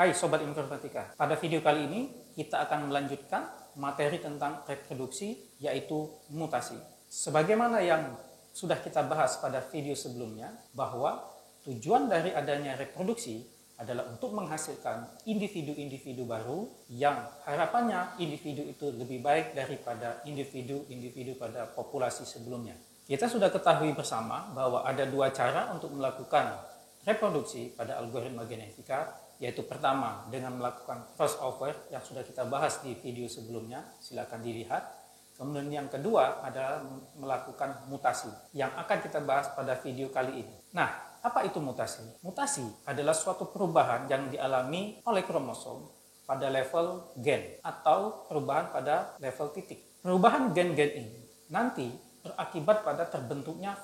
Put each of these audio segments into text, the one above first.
Hai Sobat Informatika, pada video kali ini kita akan melanjutkan materi tentang reproduksi yaitu mutasi. Sebagaimana yang sudah kita bahas pada video sebelumnya bahwa tujuan dari adanya reproduksi adalah untuk menghasilkan individu-individu baru yang harapannya individu itu lebih baik daripada individu-individu pada populasi sebelumnya. Kita sudah ketahui bersama bahwa ada dua cara untuk melakukan reproduksi pada algoritma genetika, yaitu pertama dengan melakukan crossover yang sudah kita bahas di video sebelumnya, silakan dilihat. Kemudian yang kedua adalah melakukan mutasi yang akan kita bahas pada video kali ini. Nah, apa itu mutasi? Mutasi adalah suatu perubahan yang dialami oleh kromosom pada level gen atau perubahan pada level titik. Perubahan gen-gen ini nanti berakibat pada terbentuknya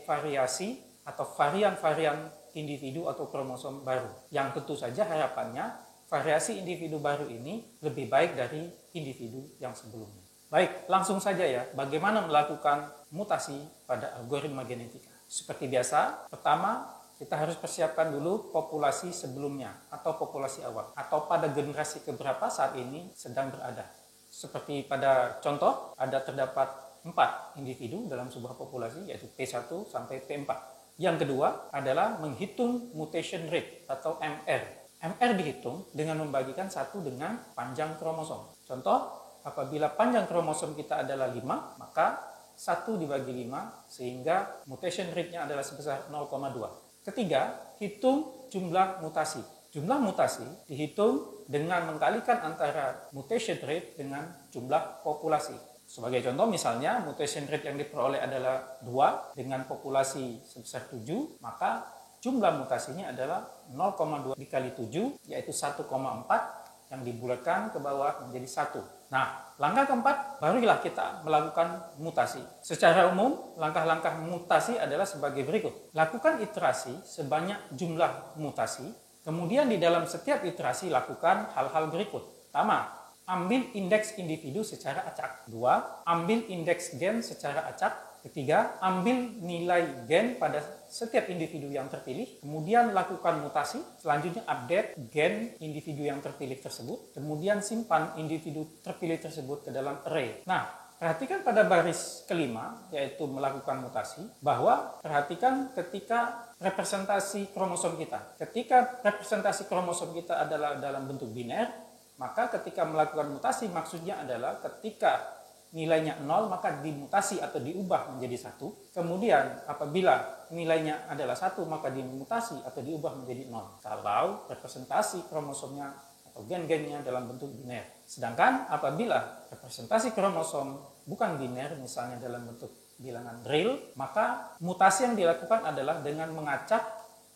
variasi atau varian-varian individu atau kromosom baru, yang tentu saja harapannya variasi individu baru ini lebih baik dari individu yang sebelumnya. Baik, langsung saja ya, bagaimana melakukan mutasi pada algoritma genetika. Seperti biasa, pertama kita harus persiapkan dulu populasi sebelumnya atau populasi awal, atau pada generasi keberapa saat ini sedang berada. Seperti pada contoh, terdapat 4 individu dalam sebuah populasi, yaitu P1 sampai P4. Yang kedua adalah menghitung mutation rate atau MR. MR dihitung dengan membagikan 1 dengan panjang kromosom. Contoh, apabila panjang kromosom kita adalah 5, maka 1 dibagi 5 sehingga mutation rate-nya adalah sebesar 0,2. Ketiga, hitung jumlah mutasi. Jumlah mutasi dihitung dengan mengkalikan antara mutation rate dengan jumlah populasi. Sebagai contoh misalnya mutation rate yang diperoleh adalah 2 dengan populasi sebesar 7, maka jumlah mutasinya adalah 0,2 dikali 7 yaitu 1,4 yang dibulatkan ke bawah menjadi 1. Nah, langkah keempat barulah kita melakukan mutasi. Secara umum, langkah-langkah mutasi adalah sebagai berikut. Lakukan iterasi sebanyak jumlah mutasi, kemudian di dalam setiap iterasi lakukan hal-hal berikut. Pertama, ambil indeks individu secara acak. 2. Ambil indeks gen secara acak. 3. Ambil nilai gen pada setiap individu yang terpilih. Kemudian lakukan mutasi. Selanjutnya update gen individu yang terpilih tersebut. Kemudian simpan individu terpilih tersebut ke dalam array. Nah, perhatikan pada baris kelima, yaitu melakukan mutasi, bahwa perhatikan ketika representasi kromosom kita. Ketika representasi kromosom kita adalah dalam bentuk biner, maka ketika melakukan mutasi maksudnya adalah ketika nilainya 0 maka dimutasi atau diubah menjadi 1. Kemudian apabila nilainya adalah 1 maka dimutasi atau diubah menjadi 0. Kalau representasi kromosomnya atau gen-gennya dalam bentuk biner. Sedangkan apabila representasi kromosom bukan biner, misalnya dalam bentuk bilangan real, maka mutasi yang dilakukan adalah dengan mengacak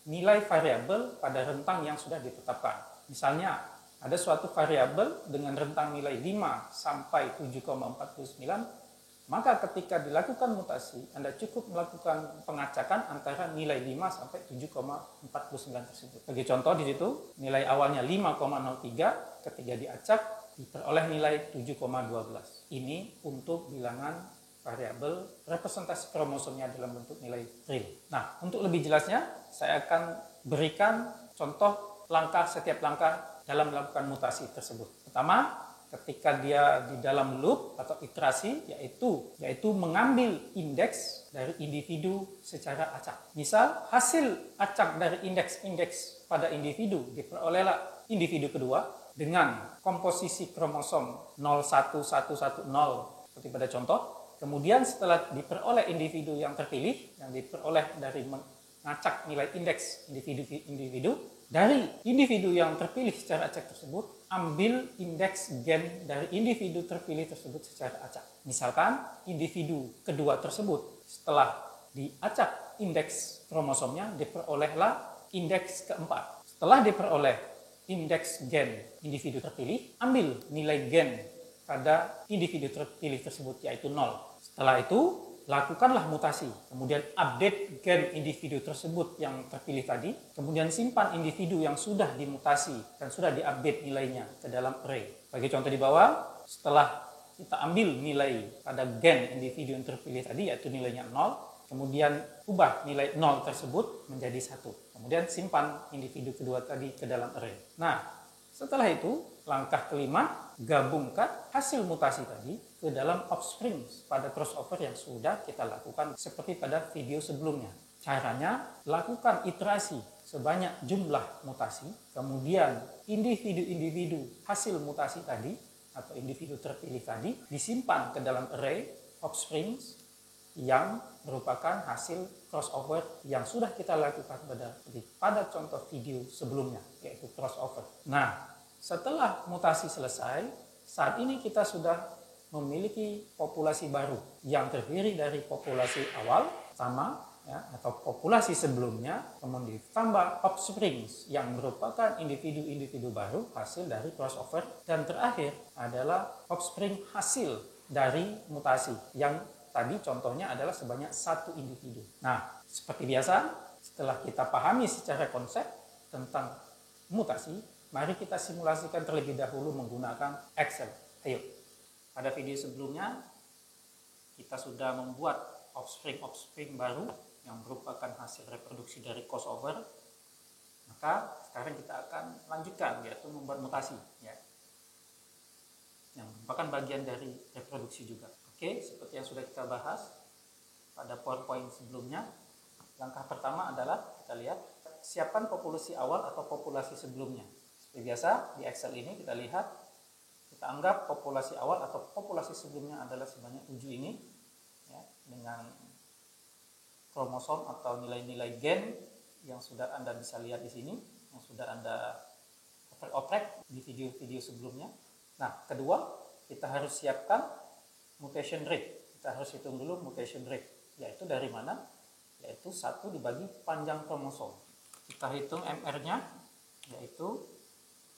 nilai variabel pada rentang yang sudah ditetapkan. Misalnya ada suatu variabel dengan rentang nilai 5 sampai 7,49, maka ketika dilakukan mutasi, Anda cukup melakukan pengacakan antara nilai 5 sampai 7,49 tersebut. Sebagai contoh di situ, nilai awalnya 5,03, ketika diacak diperoleh nilai 7,12. Ini untuk bilangan variabel representasi kromosomnya dalam bentuk nilai real. Nah, untuk lebih jelasnya, saya akan berikan contoh setiap langkah dalam melakukan mutasi tersebut. Pertama, ketika dia di dalam loop atau iterasi, yaitu mengambil indeks dari individu secara acak. Misal, hasil acak dari indeks-indeks pada individu diperolehlah individu kedua dengan komposisi kromosom 01110 seperti pada contoh. Kemudian setelah diperoleh individu yang terpilih, yang diperoleh dari mengacak nilai indeks individu, dari individu yang terpilih secara acak tersebut, ambil indeks gen dari individu terpilih tersebut secara acak. Misalkan individu kedua tersebut setelah diacak indeks kromosomnya diperolehlah indeks keempat. Setelah diperoleh indeks gen individu terpilih, ambil nilai gen pada individu terpilih tersebut yaitu 0. Setelah itu lakukanlah mutasi, kemudian update gen individu tersebut yang terpilih tadi, kemudian simpan individu yang sudah dimutasi dan sudah diupdate nilainya ke dalam array. Bagi contoh di bawah, setelah kita ambil nilai pada gen individu yang terpilih tadi, yaitu nilainya 0, kemudian ubah nilai 0 tersebut menjadi 1. Kemudian simpan individu kedua tadi ke dalam array. Nah, Setelah itu, langkah kelima, gabungkan hasil mutasi tadi ke dalam offspring pada crossover yang sudah kita lakukan seperti pada video sebelumnya. Caranya, lakukan iterasi sebanyak jumlah mutasi, kemudian individu-individu hasil mutasi tadi atau individu terpilih tadi disimpan ke dalam array offspring yang merupakan hasil crossover yang sudah kita lakukan pada contoh video sebelumnya, yaitu crossover. Nah, setelah mutasi selesai, saat ini kita sudah memiliki populasi baru yang terdiri dari populasi awal sama ya, atau populasi sebelumnya, kemudian ditambah offspring yang merupakan individu-individu baru hasil dari crossover, dan terakhir adalah offspring hasil dari mutasi yang tadi contohnya adalah sebanyak satu individu. Nah, seperti biasa, setelah kita pahami secara konsep tentang mutasi, mari kita simulasikan terlebih dahulu menggunakan Excel. Ayo. Pada video sebelumnya, kita sudah membuat offspring baru yang merupakan hasil reproduksi dari crossover. Maka sekarang kita akan lanjutkan, yaitu membuat mutasi, ya, yang merupakan bagian dari reproduksi juga. Oke, seperti yang sudah kita bahas pada PowerPoint sebelumnya, langkah pertama adalah kita lihat siapkan populasi awal atau populasi sebelumnya. Seperti biasa di Excel ini kita lihat, kita anggap populasi awal atau populasi sebelumnya adalah sebanyak 7 ini, ya, dengan kromosom atau nilai-nilai gen yang sudah Anda bisa lihat di sini, yang sudah Anda oprek di video-video sebelumnya. Nah, kedua, kita harus siapkan mutation rate. Kita harus hitung dulu mutation rate, yaitu dari mana? Yaitu 1 dibagi panjang kromosom. Kita hitung MR-nya, yaitu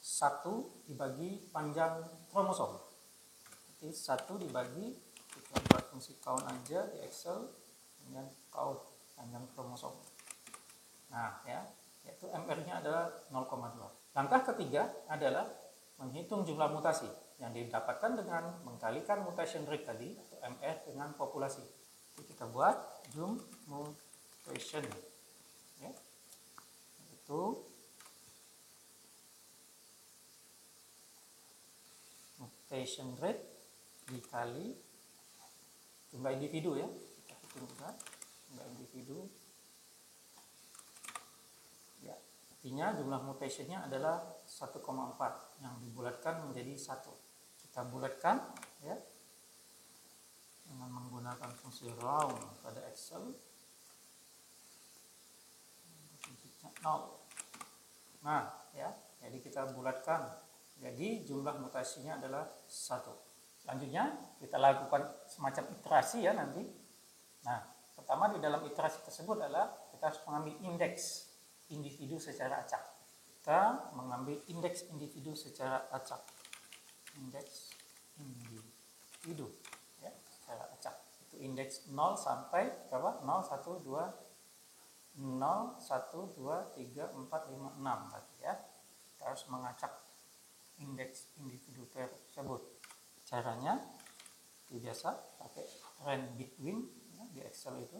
1 dibagi panjang kromosom. Jadi 1 dibagi, kita buat fungsi count aja di Excel, dengan count panjang kromosom. Nah, ya, yaitu MR-nya adalah 0,2. Langkah ketiga adalah menghitung jumlah mutasi yang didapatkan dengan mengkalikan mutation rate tadi atau MR dengan populasi. Jadi kita buat jum mutation, ya, itu mutation rate dikali jumlah individu, ya, kita hitung juga jumlah individu, ya, artinya jumlah mutationnya adalah 1,4 yang dibulatkan menjadi 1. Kita bulatkan, ya, dengan menggunakan fungsi round pada Excel. 0. Nah, ya, jadi kita bulatkan. Jadi jumlah mutasinya adalah 1. Selanjutnya kita lakukan semacam iterasi, ya, nanti. Nah, pertama di dalam iterasi tersebut adalah kita harus mengambil indeks individu secara acak. Kita mengambil indeks individu secara acak. Indeks individu, ya, secara acak. Itu indeks 0 sampai berapa? 0, 1, 2, 0, 1, 2, 3, 4, 5, 6 berarti, ya. Kita harus mengacak indeks individu tersebut. Caranya itu biasa pakai range between, ya, di Excel itu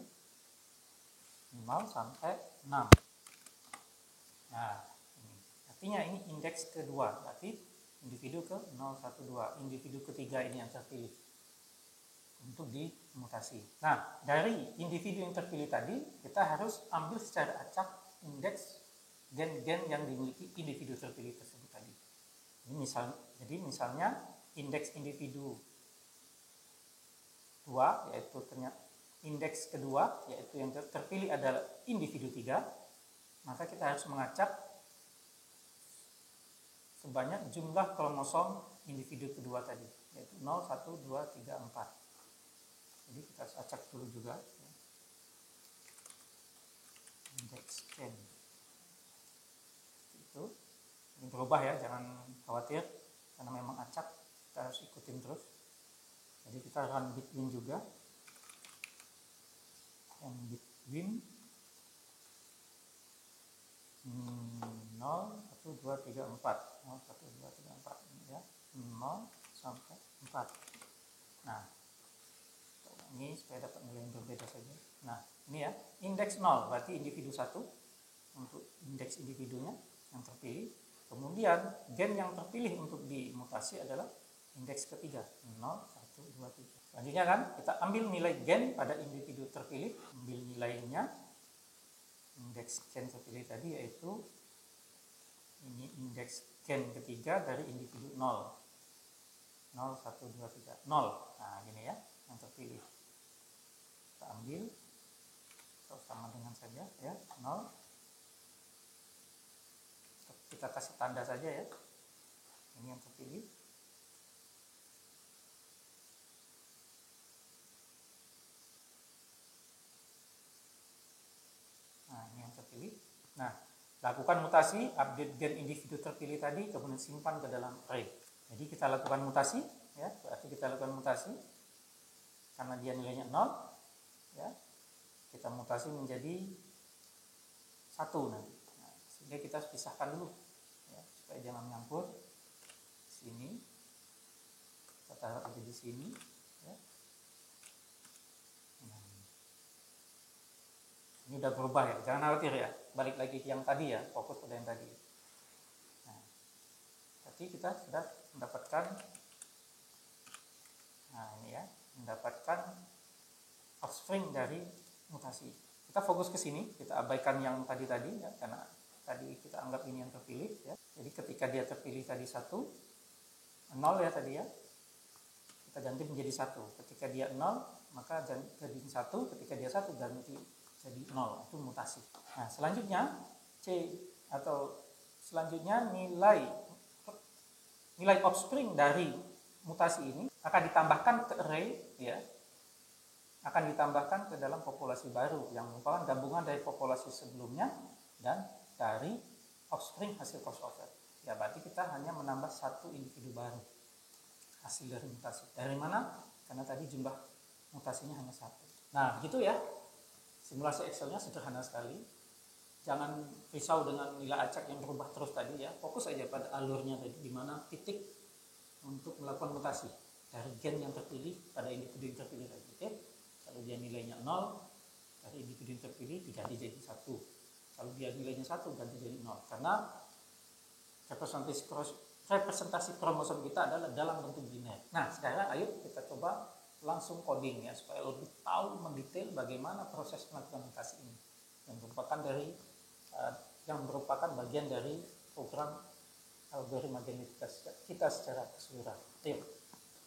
0 sampai 6. Nah, ini artinya ini indeks kedua, berarti individu ke 0, 1, 2. Individu ketiga ini yang terpilih untuk dimutasi. Nah, dari individu yang terpilih tadi, kita harus ambil secara acak indeks gen-gen yang dimiliki individu terpilih tersebut tadi. Jadi misalnya indeks individu 2, yaitu ternyata indeks kedua, yaitu yang terpilih adalah individu 3, maka kita harus mengacak sebanyak jumlah kromosom individu kedua tadi, yaitu 0, 1, 2, 3, 4. Jadi kita harus acak dulu juga, ya, indeks gen. Itu ini berubah, ya, jangan khawatir karena memang acak, kita harus ikutin terus. Jadi kita run between juga, yang between 0, 1, 2, 3, 4. 0, 1, 2, 3, 4. Ya, 0 sampai 4. Nah, ini supaya dapat nilai yang berbeda saja. Nah, ini, ya, indeks 0 berarti individu 1 untuk indeks individunya yang terpilih. Kemudian gen yang terpilih untuk dimutasi adalah indeks ketiga 0, 1, 2, 3. Selanjutnya kan kita ambil nilai gen pada individu terpilih, ambil nilainya indeks gen terpilih tadi, yaitu ini indeks gen ketiga dari individu 0. 0, 1, 2, 3, 0. Nah gini ya yang terpilih, kita ambil atau sama dengan saja ya 0, kita kasih tanda saja ya, ini yang terpilih. Nah ini yang terpilih. Nah lakukan mutasi, update gen individu terpilih tadi, kemudian simpan ke dalam array. Jadi kita lakukan mutasi ya, berarti kita lakukan mutasi karena dia nilainya 0 ya, kita mutasi menjadi 1 nanti. Nah, sehingga kita pisahkan dulu ya, supaya jangan nyampur. Sini kita taruh aja di sini ya. Nah, ini udah berubah ya, jangan khawatir ya, balik lagi ke yang tadi ya, fokus pada yang tadi. Nah, berarti kita sudah mendapatkan, nah ini ya, mendapatkan offspring dari mutasi. Kita fokus ke sini, kita abaikan yang tadi ya, karena tadi kita anggap ini yang terpilih ya. Jadi ketika dia terpilih tadi 1, 0 ya tadi ya, kita ganti menjadi 1. Ketika dia 0 maka jadi 1, ketika dia 1 ganti jadi 0, itu mutasi. Nah selanjutnya C atau selanjutnya nilai offspring dari mutasi ini akan ditambahkan ke array ya, akan ditambahkan ke dalam populasi baru yang merupakan gabungan dari populasi sebelumnya dan dari offspring hasil crossover. Ya berarti kita hanya menambah 1 individu baru hasil dari mutasi. Dari mana? Karena tadi jumlah mutasinya hanya 1. Nah gitu ya, simulasi Excelnya sederhana sekali. Jangan risau dengan nilai acak yang berubah terus tadi ya, fokus aja pada alurnya tadi, di mana titik untuk melakukan mutasi dari gen yang terpilih pada individu yang terpilih tadi. Oke? Kalau dia nilainya 0, dari individu yang terpilih diganti jadi 1. Kalau dia nilainya 1, ganti jadi 0. Karena representasi kromosom kita adalah dalam bentuk biner. Nah, sekarang ayo kita coba langsung coding ya, supaya lebih tahu mendetail bagaimana proses melakukan mutasi ini, yang merupakan bagian dari program algoritma genetika kita secara keseluruhan. Ayo.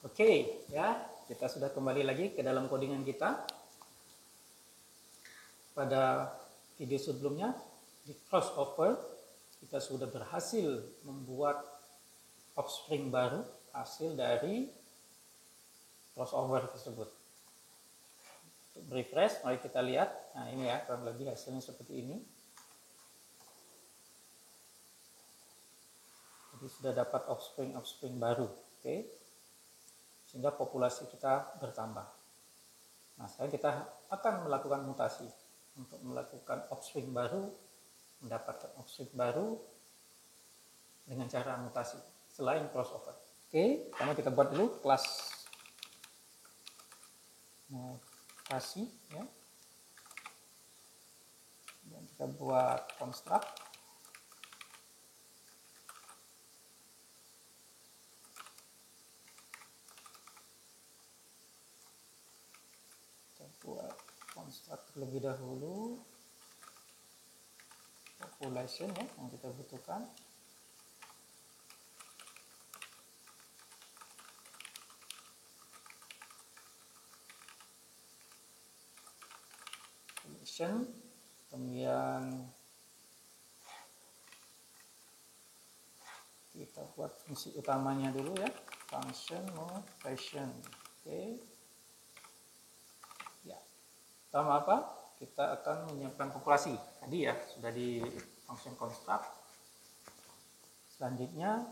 Oke, ya, kita sudah kembali lagi ke dalam codingan kita. Pada video sebelumnya di crossover kita sudah berhasil membuat offspring baru hasil dari crossover tersebut. Untuk refresh, mari kita lihat. Nah ini ya, kurang lebih hasilnya seperti ini. Jadi sudah dapat offspring baru, oke? Sehingga populasi kita bertambah. Nah sekarang kita akan melakukan mutasi untuk melakukan offspring baru, mendapatkan offspring baru dengan cara mutasi selain crossover. Oke, pertama kita buat dulu kelas mutasi ya. Dan kita buat construct. Kita buat construct terlebih dahulu. Population ya yang kita butuhkan. Kemudian kita buat fungsi utamanya dulu ya, function mutation. Oke. Ya. Pertama apa? Kita akan menyiapkan populasi. Tadi ya sudah di function construct. Selanjutnya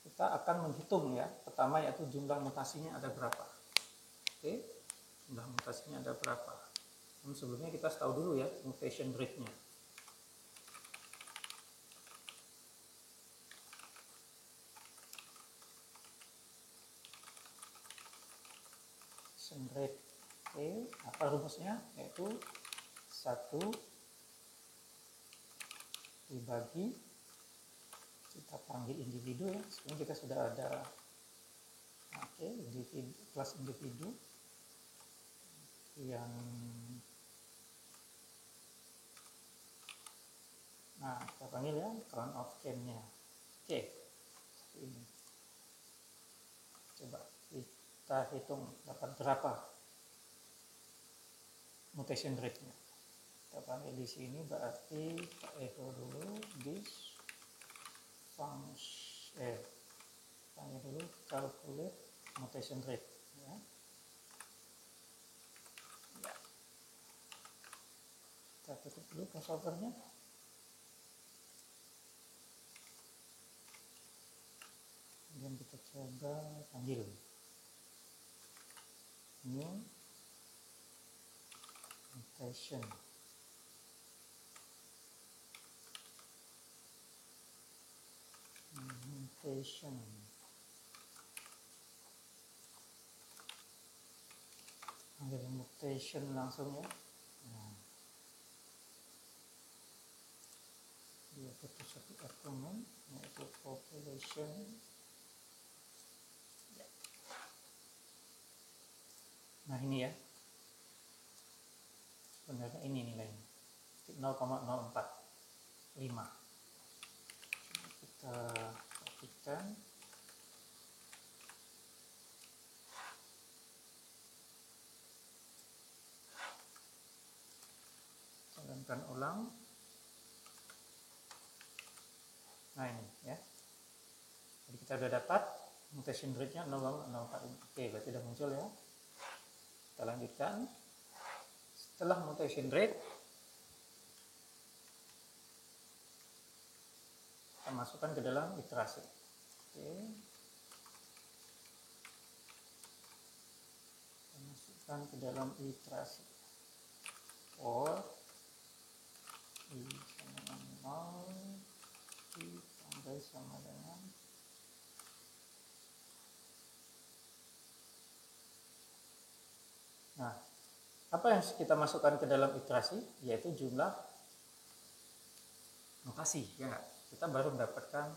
kita akan menghitung ya. Pertama yaitu jumlah mutasinya ada berapa. Oke. Jumlah mutasinya ada berapa. Namun sebelumnya kita tahu dulu ya mutation rate-nya. Mutation rate. Oke, apa rumusnya? Yaitu 1 dibagi Kita panggil individu ya. Sekarang kita sudah ada individu, kelas individu yang kita panggil ya count of can-nya. Ini coba kita hitung dapat berapa mutation rate-nya. Kita panggil di sini berarti kita echo dulu this function panggil dulu calculate mutation rate ya. Kita tutup dulu crossover-nya. Kemudian kita coba panggil new mutation. Panggil mutation langsung ya. Dia butuh satu argumen yaitu population. Nah ini ya, sebenarnya ini nilainya 0,045. Kita perhatikan jalankan ulang. Nah ini ya, jadi kita sudah dapat mutation rate-nya 0,045. Oke, berarti sudah muncul ya. Kita lanjutkan. Setelah mutation rate, kita masukkan ke dalam iterasi. Kita masukkan ke dalam iterasi. For i sama dengan 0, i tambah sama dengan apa yang kita masukkan ke dalam iterasi, yaitu jumlah mutasi ya. Kita baru mendapatkan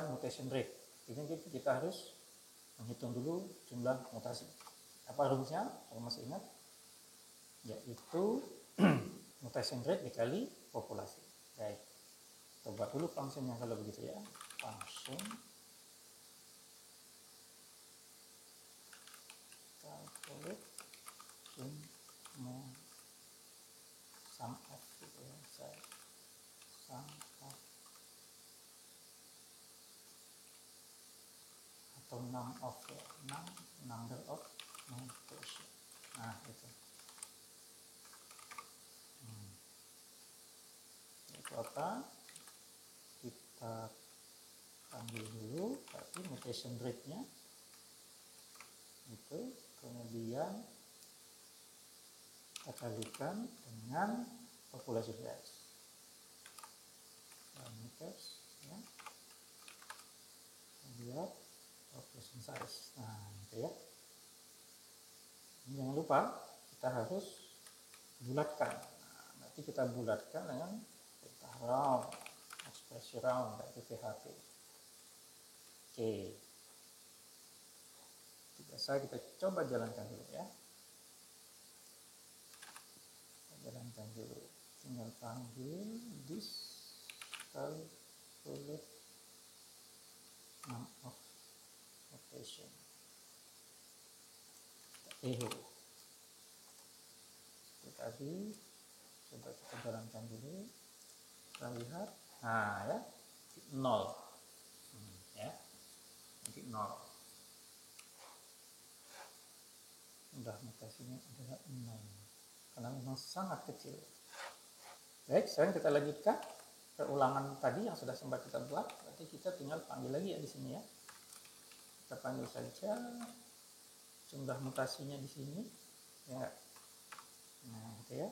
mutation rate. Jadi kita harus menghitung dulu jumlah mutasi. Apa rumusnya? Kalau masih ingat, yaitu mutation rate dikali populasi. Baik, coba dulu fungsinya kalau begitu ya. Function calculate sum of gitu ya, sum of atau number of mutation. Nah itu itu apa, kita panggil dulu berarti mutation rate nya itu, kemudian kita kalikan dengan populasi size parameters ya, lihat population size. Nah gitu ya. Jangan lupa kita harus bulatkan. Nanti kita bulatkan dengan data round, ekspresi round dari PHP. Oke, biasa kita coba jalankan dulu ya. Jalankan dulu, tinggal panggil this calculate num of mutation. Echo itu tadi, coba kita jalankan dulu, kita lihat. Nah ya, 0 ya, nanti 0. Udah mutasinya adalah 0 karena memang sangat kecil. Baik, sekarang kita lanjutkan ke ulangan tadi yang sudah sempat kita buat. Berarti kita tinggal panggil lagi ya di sini ya. Kita panggil saja jumlah mutasinya di sini ya. Nah gitu ya,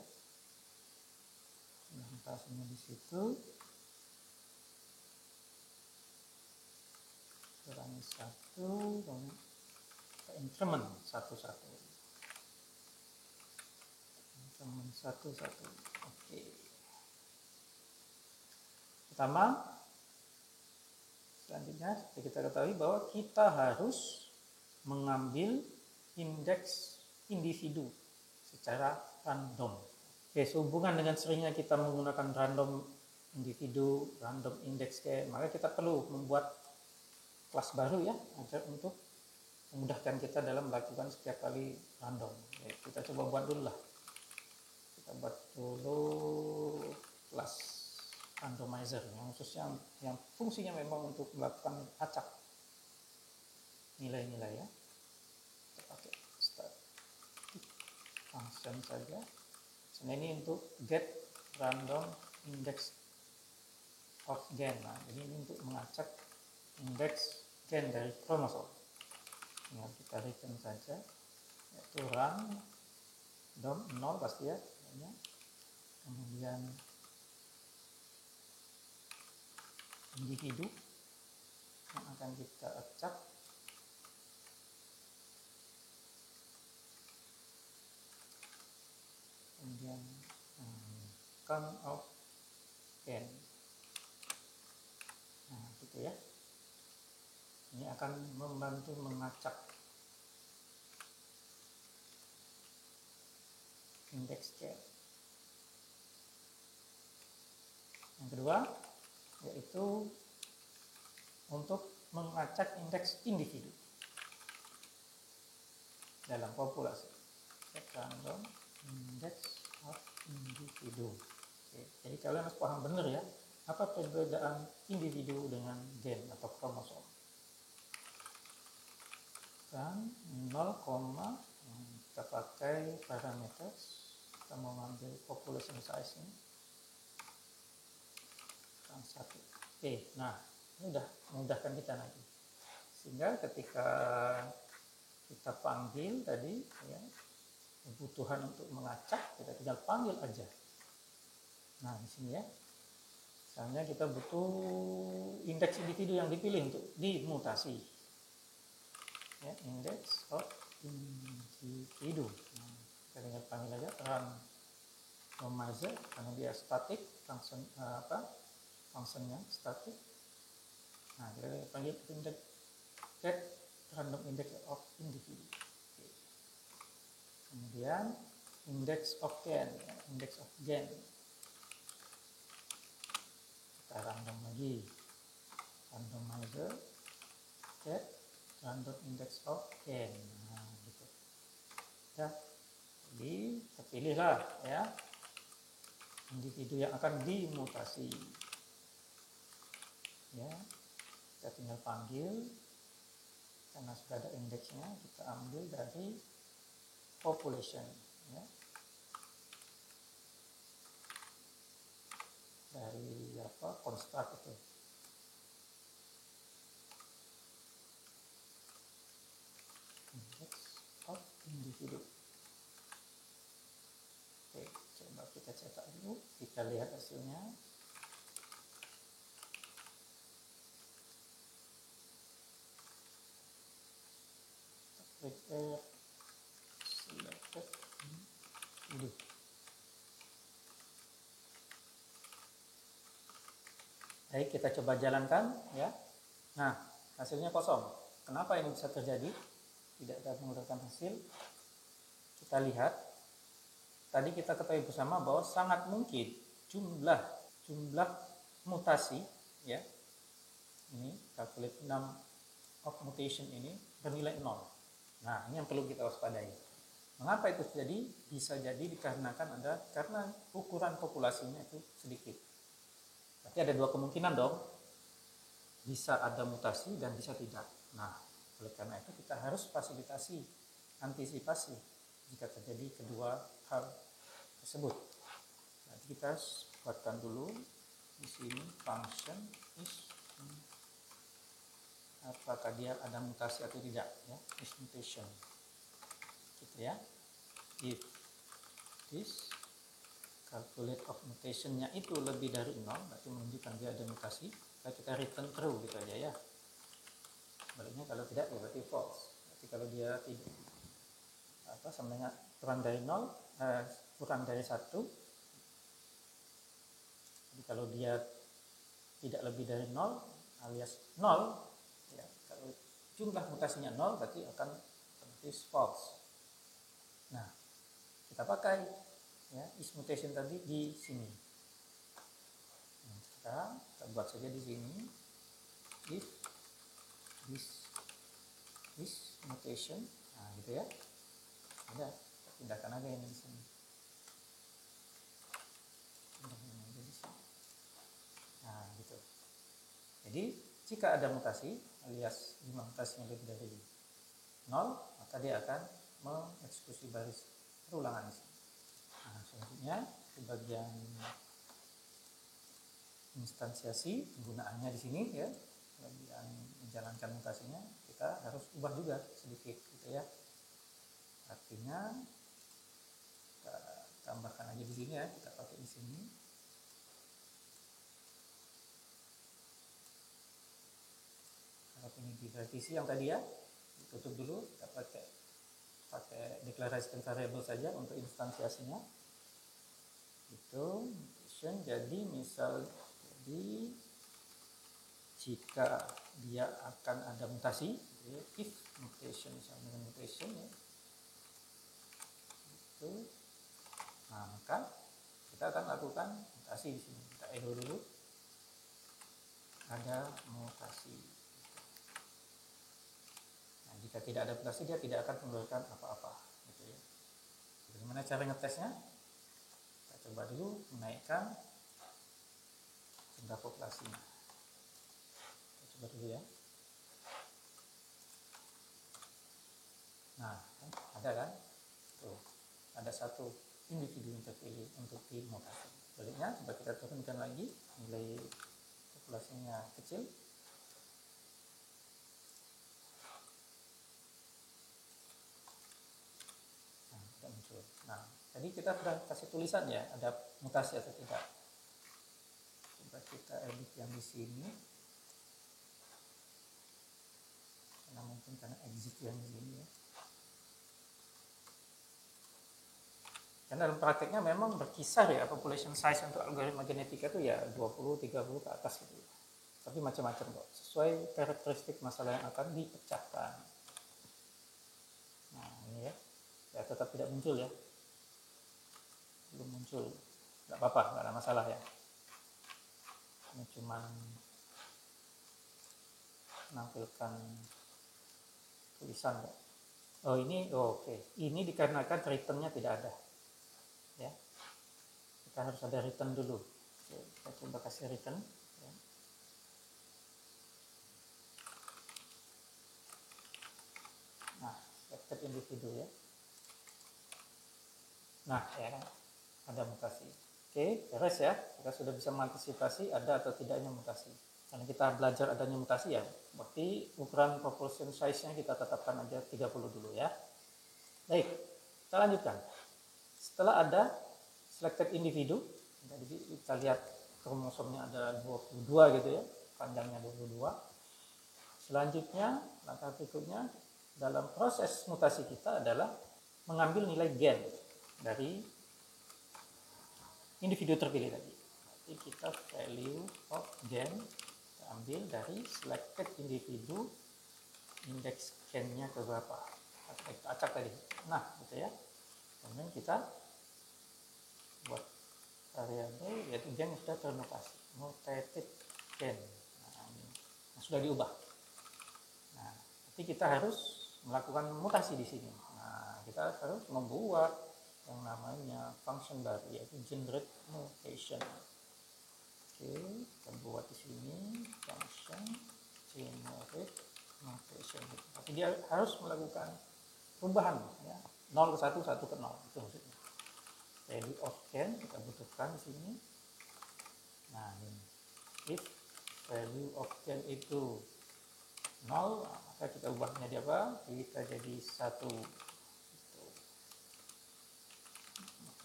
jumlah mutasinya di situ kurangi 1, kemudian kita increment satu-satu. Oke, Pertama, selanjutnya kita ketahui bahwa kita harus mengambil indeks individu secara random. Oke, sehubungan dengan seringnya kita menggunakan random individu, random index maka kita perlu membuat kelas baru ya, agar untuk memudahkan kita dalam melakukan setiap kali random. Oke, kita coba buat dulu lah. Kita buat dulu kelas randomizer yang khususnya yang fungsinya memang untuk melakukan acak nilai-nilai ya. Kita pakai static function saja. Nah, ini untuk get random index of gen. Nah, jadi ini untuk melacak indeks gen dari kromosom. Tinggal kita return saja, yaitu random 0 pasti ya. Kemudian individu yang akan kita acak. Kemudian count of gen. Nah, gitu ya. Ini akan membantu mengacak indeks gen. Yang kedua yaitu untuk mengacak indeks individu dalam populasi. Random index of individu. Oke, jadi kalian harus paham benar ya, apa perbedaan individu dengan gen atau kromosom. Dan 0, kita pakai parameter, kita mau ngambil population size ini kan 1. Oke, nah ini udah memudahkan kita nanti, sehingga ketika kita panggil tadi ya, kebutuhan untuk mengacak, kita tinggal panggil aja. Nah, di sini ya. Misalnya kita butuh indeks individu yang dipilih untuk dimutasi. Ya, index of individu. Nah, kita tinggal panggil aja randomizer karena dia static, fungsinya static. Nah, kita panggil index get random index of individu. Kemudian index of gen, kita random lagi, randomizer get random index of gen. Nah, gitu ya. Jadi terpilihlah ya individu yang akan dimutasi ya. Kita tinggal panggil, karena sudah ada indeksnya, kita ambil dari population ya, dari construct itu. Index of individu. Oke, coba kita cetak dulu, kita lihat hasilnya. Prepare selected individu. Baik, kita coba jalankan ya. Nah, hasilnya kosong. Kenapa ini bisa terjadi? Tidak dapat menggunakan hasil. Kita lihat. Tadi kita ketahui bersama bahwa sangat mungkin jumlah mutasi ya. Ini calculate number of mutation ini bernilai 0. Nah, ini yang perlu kita waspadai. Mengapa itu terjadi? Bisa jadi dikarenakan karena ukuran populasinya itu sedikit. Berarti ada dua kemungkinan dong. Bisa ada mutasi dan bisa tidak. Nah, oleh karena itu kita harus antisipasi jika terjadi kedua hal tersebut. Nanti kita buatkan dulu di sini function is apakah dia ada mutasi atau tidak ya, is mutation gitu ya. If this calculate of mutation-nya itu lebih dari 0, berarti menunjukkan dia ada mutasi, kita return true gitu aja ya. Sebaliknya kalau tidak ya berarti false. Berarti kalau dia tidak sama dengan kurang dari 0, kurang dari 1. Jadi kalau dia tidak lebih dari 0 alias 0, ya, kalau jumlah mutasinya 0 berarti akan otomatis false. Nah, kita pakai ya is mutation tadi di sini. Nah, kita buat saja di sini if this mutation, nah gitu ya. Udah, kita pindahkan aja ini di sini. Nah, gitu. Jadi, jika ada mutasi alias jumlah mutasinya lebih dari 0, maka dia akan mengeksekusi baris perulangan di sini. Nah, selanjutnya di bagian instansiasi penggunaannya di sini ya, bagian menjalankan mutasinya kita harus ubah juga sedikit gitu ya. Artinya kita tambahkan aja di sini ya, kita pakai di sini. Kalau ini direvisi yang tadi ya, tutup dulu, kita pakai declaration variable saja untuk instansiasinya. Itu mutation jadi misal jadi jika dia akan ada mutasi, ya, if mutation sama dengan mutation ya, itu, nah maka kita akan lakukan mutasi di sini. Kita echo dulu, ada mutasi. Nah, jika tidak ada mutasi dia tidak akan mengeluarkan apa-apa, gitu ya. Bagaimana cara ngetesnya? Kita coba dulu menaikkan jumlah populasinya. Coba dulu ya. Nah, ada kan? Tuh, ada satu individu yang terpilih untuk dimutasi. Sebaliknya, coba kita turunkan lagi, nilai populasinya kecil. Nah, tidak muncul. Nah, tadi kita sudah kasih tulisan ya, ada mutasi atau tidak. Coba kita edit yang di sini. Karena mungkin karena exit yang di sini ya. Karena dalam prakteknya memang berkisar ya population size untuk algoritma genetika itu ya 20-30 ke atas gitu. Tapi macam-macam kok, sesuai karakteristik masalah yang akan dipecahkan. Nah ini ya, ya tetap tidak muncul ya, belum muncul, nggak apa-apa, nggak ada masalah ya. Ini cuman menampilkan tulisan kok. Oh ini, oh, oke. Ini dikarenakan returnnya tidak ada. Ya, kita harus ada return dulu. Oke, kita coba kasih return. Ya. Nah, selected individu ya. Nah, ya kan, ada mutasi. Oke, beres ya. Kita sudah bisa mengantisipasi ada atau tidaknya mutasi. Karena kita belajar adanya mutasi ya, berarti ukuran population size-nya kita tetapkan aja 30 dulu ya. Baik, kita lanjutkan. Setelah ada selected individu, jadi kita lihat kromosomnya ada 22 gitu ya, panjangnya 22. Selanjutnya, langkah berikutnya dalam proses mutasi kita adalah mengambil nilai gen dari individu terpilih tadi. Jadi kita value of gen kita ambil dari selected individu, indeks gennya ke berapa? Kita acak tadi. Nah, gitu ya. Kemudian kita buat variabel yaitu gen sudah termutasi, mutated gen. Nah, ini sudah diubah. Nah, tapi kita harus melakukan mutasi di sini. Nah, kita harus membuat yang namanya function baru yaitu generate mutation. Oke, kita buat di sini function generate mutation. Tapi dia harus melakukan perubahan ya, 0 ke 1, 1 ke 0 itu maksudnya. Value of gen kita butuhkan di sini. Nah, ini if value of gen itu 0, maka kita ubahnya dia apa? Kita jadi 1.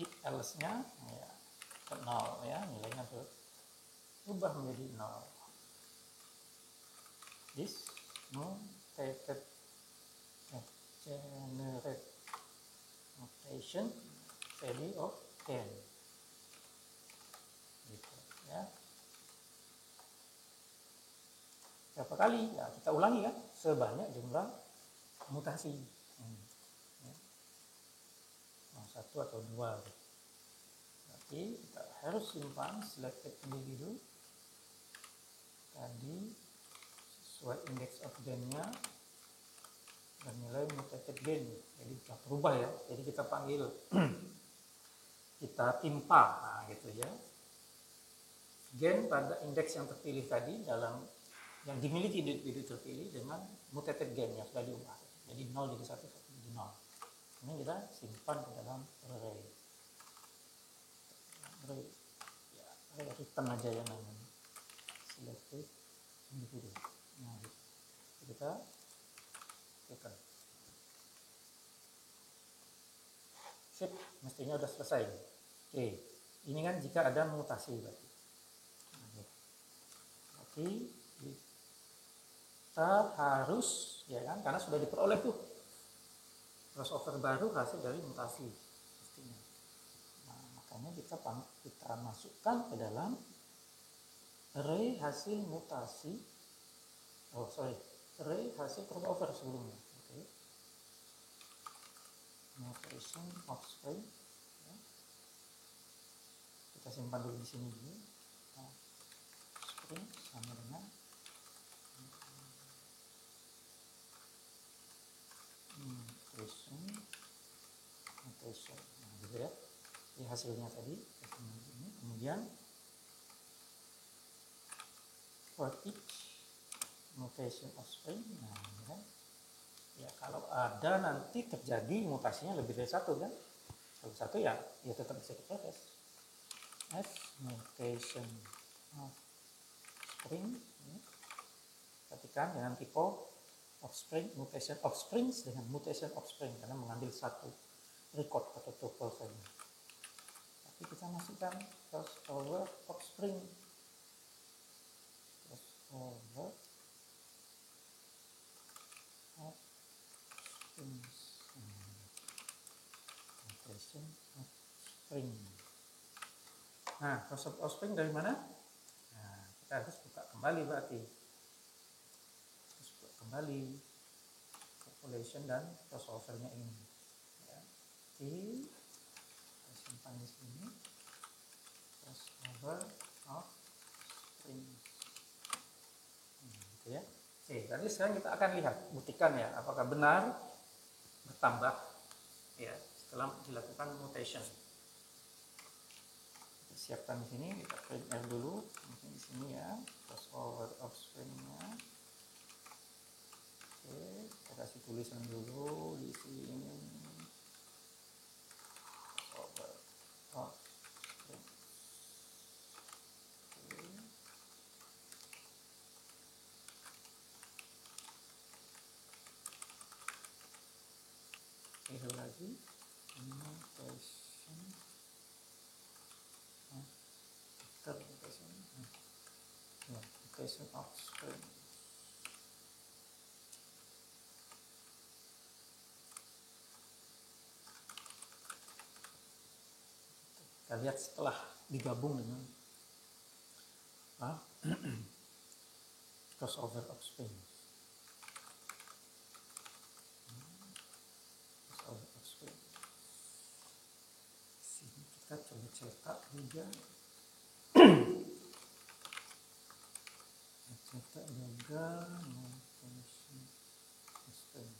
If else-nya ya ke 0 ya, nilainya berubah menjadi 0. This mutated generate mutation value of gen gitu ya. berapa kali? Ya, kita ulangi kan sebanyak jumlah mutasi. Ya. Satu atau dua. Berarti kita harus simpan selected individu tadi sesuai index of gain-nya dan nilai mutated gain. Jadi kita berubah ya. Jadi kita panggil kita timpa, nah, gitu ya. Gain pada indeks yang terpilih tadi dalam yang dimiliki individu terpilih dengan mutated gain yang sudah diubah. Jadi 0 jadi 1, 1 jadi 0. Ini kita simpan ke dalam array. Ya, return aja ya namanya. Selected individu. Nah, gitu. Kita return. Sip, mestinya udah selesai. Oke, ini kan jika ada mutasi berarti. Nah, gitu. Berarti kita harus, ya kan, karena sudah diperoleh tuh crossover baru hasil dari mutasi. Mestinya. Nah, makanya kita masukkan ke dalam array hasil mutasi. Array hasil crossover sebelumnya. Oke. Notation offspring. Ya. Kita simpan dulu di sini dulu. Nah, offspring sama dengan notation. Nah, gitu ya. Ini hasilnya tadi. Kemudian for each mutation offspring. Nah, ya. Ya, kalau ada nanti terjadi mutasinya lebih dari satu kan, kalau satu ya tetap bisa diproses. F mutation offspring, ya. Perhatikan dengan tipe offspring, mutation offsprings dengan mutation offspring karena mengambil satu record atau tuple saja. Tapi kita masukkan crossover offspring, crossover mutation offspring. Nah, crossover offspring dari mana? Nah, kita harus buka kembali berarti. Harus buka kembali population dan crossovernya ini. Ya. Jadi, kita simpan di sini. Crossover offspring. Gitu ya. Oke, tadi sekarang kita akan lihat, buktikan ya, apakah benar bertambah ya setelah dilakukan mutation. Kita siapkan di sini, kita print R dulu, mungkin di sini ya, crossover offspring-nya. Oke, kita kasih tulisan dulu di sini. Crossover offspring. Oke, lagi mutation mutation offspring. Kita lihat setelah digabung dengan crossover offspring. Sini kita coba cetak juga. Cetak juga mutation offspring.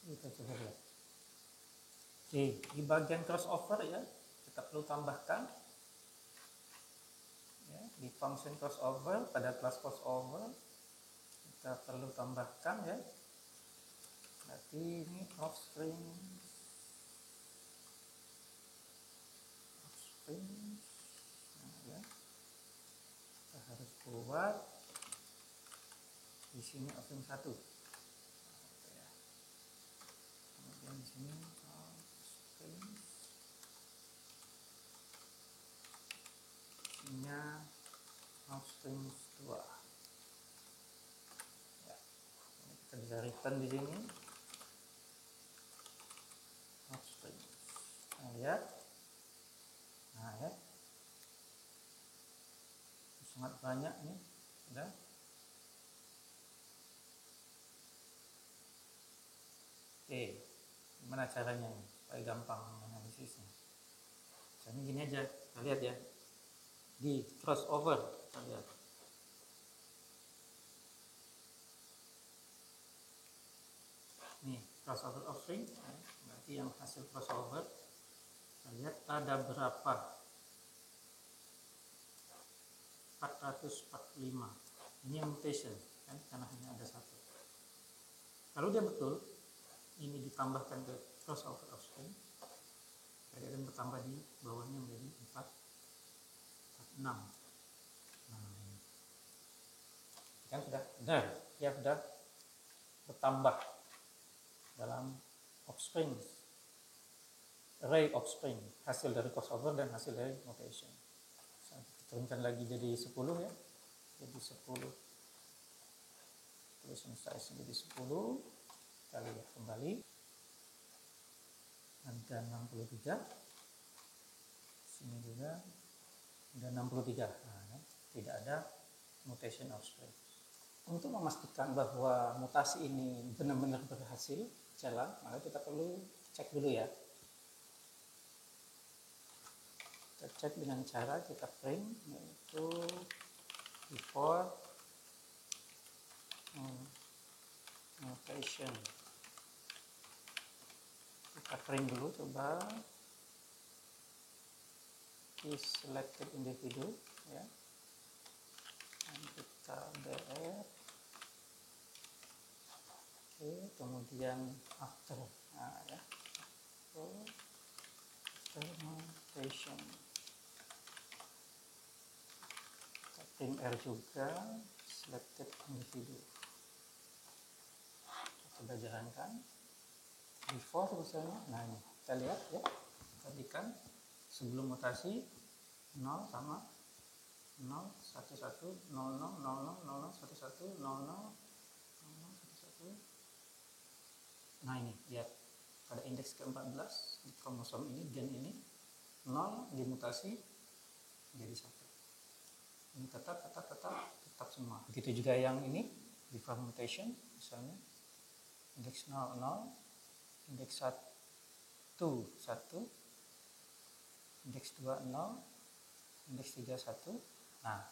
Kita coba lihat. Oke, di bagian crossover ya, kita perlu tambahkan ya, di function crossover pada kelas crossover kita perlu tambahkan ya. Berarti ini offspring nah, ya. Kita harus buat di sini offspring 1. Kemudian di sini offspring offspring 2. ada return di sini. Offspring. Nah, lihat. Nah, ya. Sangat banyak nih. Sudah. Oke. Gimana caranya ini? Supaya gampang analisisnya. Caranya gini aja. Kita lihat ya. Di crossover. Kita lihat. Nih, crossover offering. Berarti yang hasil crossover. Kita lihat ada berapa? 445. Ini yang mutation kan, karena hanya ada satu. Kalau dia betul, ini ditambahkan ke crossover offspring, jadi akan bertambah di bawahnya menjadi 446. Nah, ini kan sudah benar, dia sudah bertambah dalam offspring, array offspring, hasil dari crossover dan hasil dari mutation. Turunkan lagi jadi 10 ya, jadi 10, tulisan size jadi 10, kita lihat kembali ada 63, sini juga ada 63. Nah, tidak ada mutation offspring. Untuk memastikan bahwa mutasi ini benar-benar berhasil jalan, maka kita perlu cek dulu ya. Kita cek dengan cara kita print, yaitu before mutation. Kita print dulu, coba is selected individu ya, dan kita dr. Oke, kemudian after, nah ya, after mutation. Print R juga, selected individu. Kita coba jalankan. Before misalnya, nah ini kita lihat ya, tadi kan sebelum mutasi 0 sama 0, 1, 1, 0, 0, 0, 0, 1, 1, 0, 0, 0, 1, 1. Nah ini lihat, pada indeks ke-14 di kromosom ini, gen ini 0 dimutasi jadi 1. Ini tetap semua. Begitu juga yang ini, before mutation misalnya, indeks 0, 0, indeks 1, 1, indeks 2, 0, indeks 3, 1. Nah,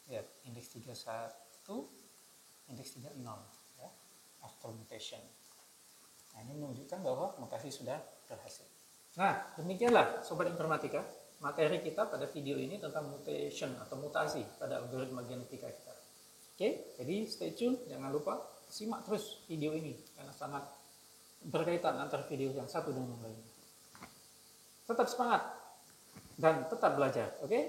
lihat, indeks 3, 1, indeks 3, 0 ya, after mutation. Nah, ini menunjukkan bahwa mutasi sudah berhasil. Nah, demikianlah Sobat Informatika, materi kita pada video ini tentang mutation atau mutasi pada algoritma genetika kita. Oke, jadi stay tune, jangan lupa simak terus video ini karena sangat berkaitan antara video yang satu dengan yang lain. Tetap semangat dan tetap belajar, oke?